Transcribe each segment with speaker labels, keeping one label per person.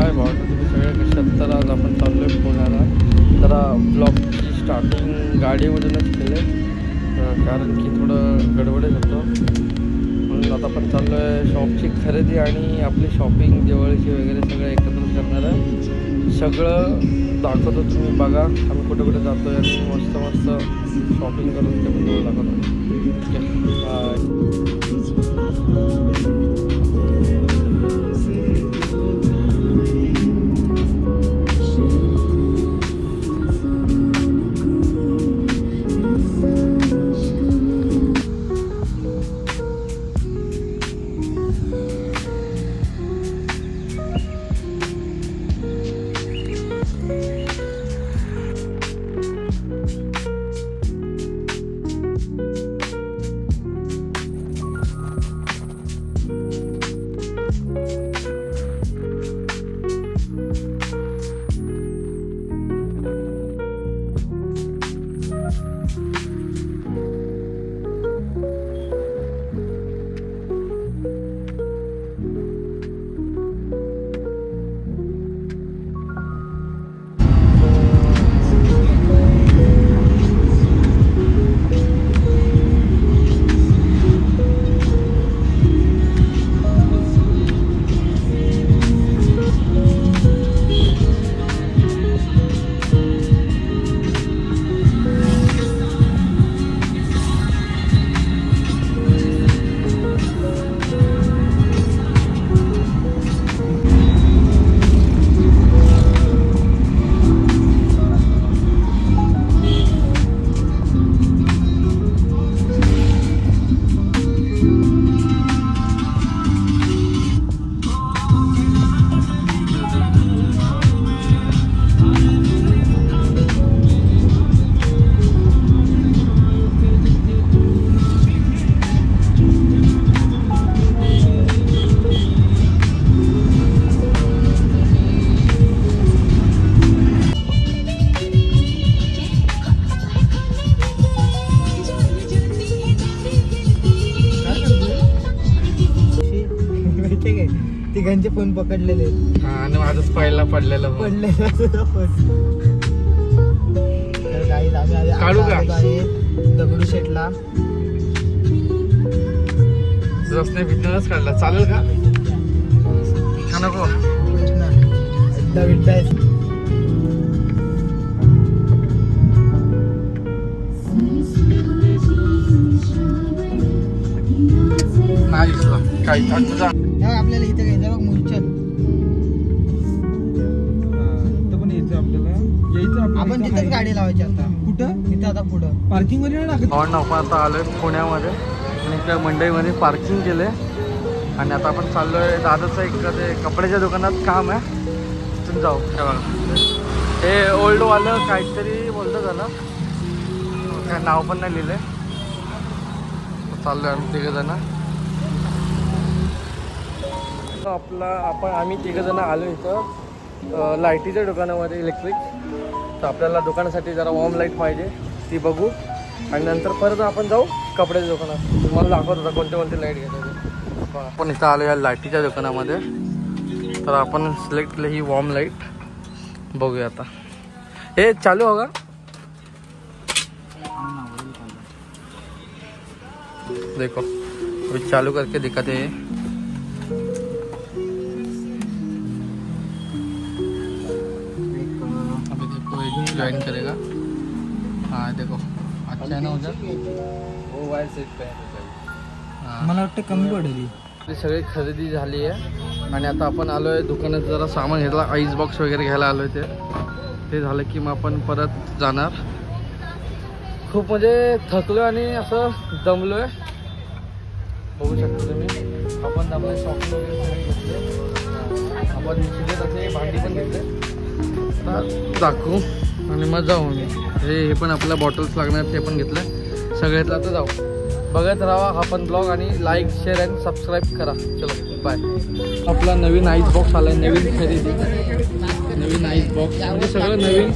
Speaker 1: हाय भाऊ, तुम्ही सगळे कसे आहात? तर आज आपण चाललो आहे पुण्याला. तर ब्लॉगची स्टार्टिंग गाडीमधूनच केले कारण की थोडं गडबडच होतं. म्हणून आता आपण चाललो आहे शॉपची खरेदी आणि आपली शॉपिंग दिवाळीची वगैरे सगळं एकत्र करणार आहे. सगळं दाखवतो, तुम्ही बघा आम्ही कुठे कुठे जातो आहे आणि मस्त मस्त शॉपिंग करून ते पण तुम्हाला दाखवतो. Okay bye.
Speaker 2: तिघांचे फोन पकडलेले
Speaker 1: आणि माझंच पहिला पडलेला
Speaker 2: फोन. तर काही आम्ही
Speaker 1: काढू का?
Speaker 2: दगडूशेठला
Speaker 1: रस्ते भितरच काढला, चालेल का? नको
Speaker 2: एकदा विटाय
Speaker 1: नाही दिसला काही.
Speaker 2: आपल्याला इथे घ्यायचं बघ मुलचंद.
Speaker 3: पण यायचं आपल्याला
Speaker 2: आपण तिथेच गाडी लावायची आता.
Speaker 3: कुठं?
Speaker 2: इथे आता पुढं
Speaker 3: पार्किंग मध्ये नाही टाकत.
Speaker 1: आपण आता आलोय पुण्यामध्ये आणि इकडे मंडईमध्ये पार्किंग केले आणि आता आपण चाललोय दादाचं एक ते कपड्याच्या दुकानात काम आहे, तिथून जाऊ. हे बघा, हे ओल्डवालं काहीतरी बोलतं झालं, काय नाव पण नाही लिहिलंय. चाललोय आम्ही तिघंजण. आम्ही तिघंजण आलो इथं लाईटीच्या दुकानामध्ये इलेक्ट्रिक. तर आपल्याला दुकानासाठी जरा वॉर्म लाईट पाहिजे, ती बघू आणि नंतर परत आपण जाऊ कपड्याच्या दुकानात. तुम्हाला दाखवत होता कोणते कोणते लाईट घ्यायचे. आपण इथं आलो या लाईटीच्या दुकानामध्ये. तर आपण सिलेक्ट केली ही वॉर्म लाईट, बघूया आता. हे चालू होगा? देखो अभी चालू करके दिखाते हैं. अभी देखो ये ज्वाइन करेगा. हाँ देखो अच्छा है ना उधर. वो वायर सेट पे है.
Speaker 2: मला वाटतं कमी पडेल.
Speaker 1: सगळी खरेदी झाली आहे आणि आता आपण आलो आहे दुकानात जरा सामान घ्यायला. आईस बॉक्स वगैरे घ्यायला आलो आहे. ते झालं की मग आपण परत जाणार. खूप म्हणजे थकलो आणि असं दमलो आहे, बघू शकतो तुम्ही. आपण आपले शॉपिंग वगैरे सगळे घेतले, आपण असे भांडी पण घेतले, दाखवू आणि मग जाऊ आम्ही. हे पण आपल्या बॉटल्स लागणार ते पण घेतलं, सगळ्यातलं आता जाऊ. बघत राहा हा पण ब्लॉग आणि लाईक शेअर अँड सबस्क्राईब करा. चलो बाय. आपला नवीन आईस बॉक्स आला आहे, नवीन खरेदी, नवीन आईस बॉक्स म्हणजे सगळं नवीन.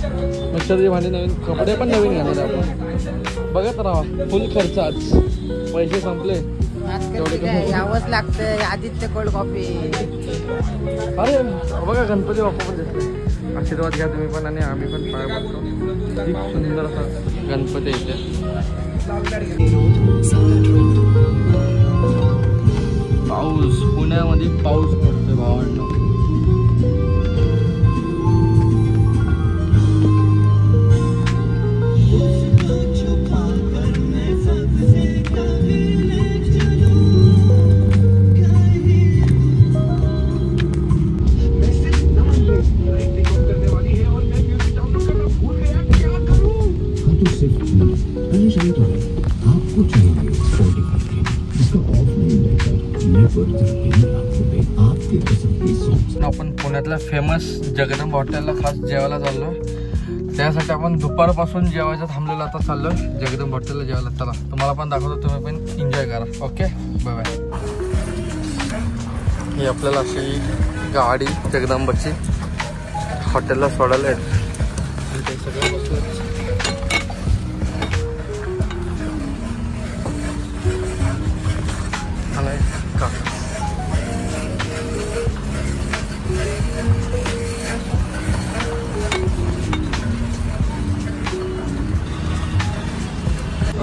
Speaker 1: मच्छरची भांडी नवीन, कपडे पण नवीन घेणार आहे आपण. बघत राहा, फुल खर्च आज, पैसे संपले.
Speaker 2: यावंच लागतं आदित्य कोल्ड कॉफी.
Speaker 1: अरे बघा गणपती बाप्पा पण दिसते. आशीर्वाद घ्या तुम्ही पण आणि आम्ही पण पाया पडतो. खूप सुंदर असा गणपती इथे. पाऊस पुण्यामध्ये पाऊस पडतोय भावांनो. आपण पुण्यातल्या फेमस जगदंब हॉटेलला खास जेवायला चाललोय. त्यासाठी आपण दुपारपासून जेवायचं थांबलेलं, आता चाललोय जगदंब हॉटेलला जेवायला. चला तुम्हाला पण दाखवतो, तुम्ही पण एन्जॉय करा. Okay bye bye. ही आपल्याला अशी गाडी जगदंबाची हॉटेलला सोडायला आहे. ते सगळं बसलं का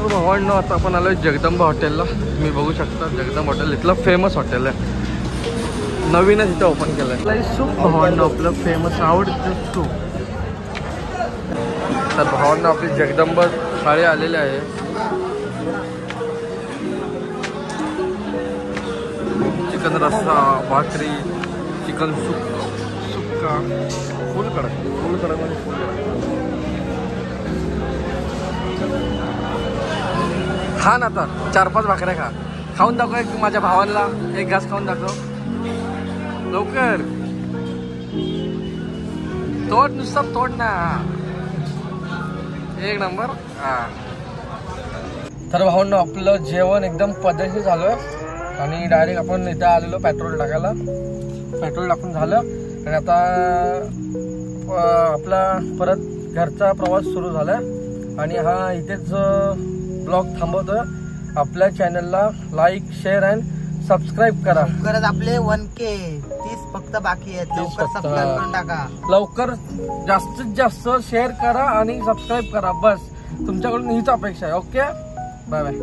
Speaker 1: भावांनो. आता आपण आलोय जगदंबा हॉटेलला. तुम्ही बघू शकता जगदंबा हॉटेल इथलं फेमस हॉटेल आहे. नवीनच इथं ओपन केलं आहे. सूप भावांनो आपलं फेमस आवडतं सूप. तर भावांनो आपली जगदंबा थाळी आलेली आहे. चिकन रस्सा, भाकरी, चिकन सुक्का, फुल कडक म्हणजे फुल कडक. खा ना आता 4-5 भाकऱ्या खा. खाऊन दाखव एक माझ्या भावाला. एक घास खाऊन दाखव लवकर. तोड नुसतं तोड ना. एक नंबर. हा तर भावांनो आपलं जेवण एकदम पद्धतशीर झालं आणि डायरेक्ट आपण इथं आलेलो पेट्रोल टाकायला. पेट्रोल टाकून झालं आणि आता आपला परत घरचा प्रवास सुरू झाला. आणि हा इथेच ब्लॉग थांबवतोय. आपल्या चॅनलला लाईक, शेअर अँड सबस्क्राईब करा.
Speaker 2: लवकरच आपले 1K 30 फक्त बाकी आहेत. लवकर सबस्क्राईब करून टाका.
Speaker 1: लवकर जास्तीत जास्त शेअर करा आणि सबस्क्राईब करा. बस तुमच्याकडून हीच अपेक्षा आहे. Okay bye bye.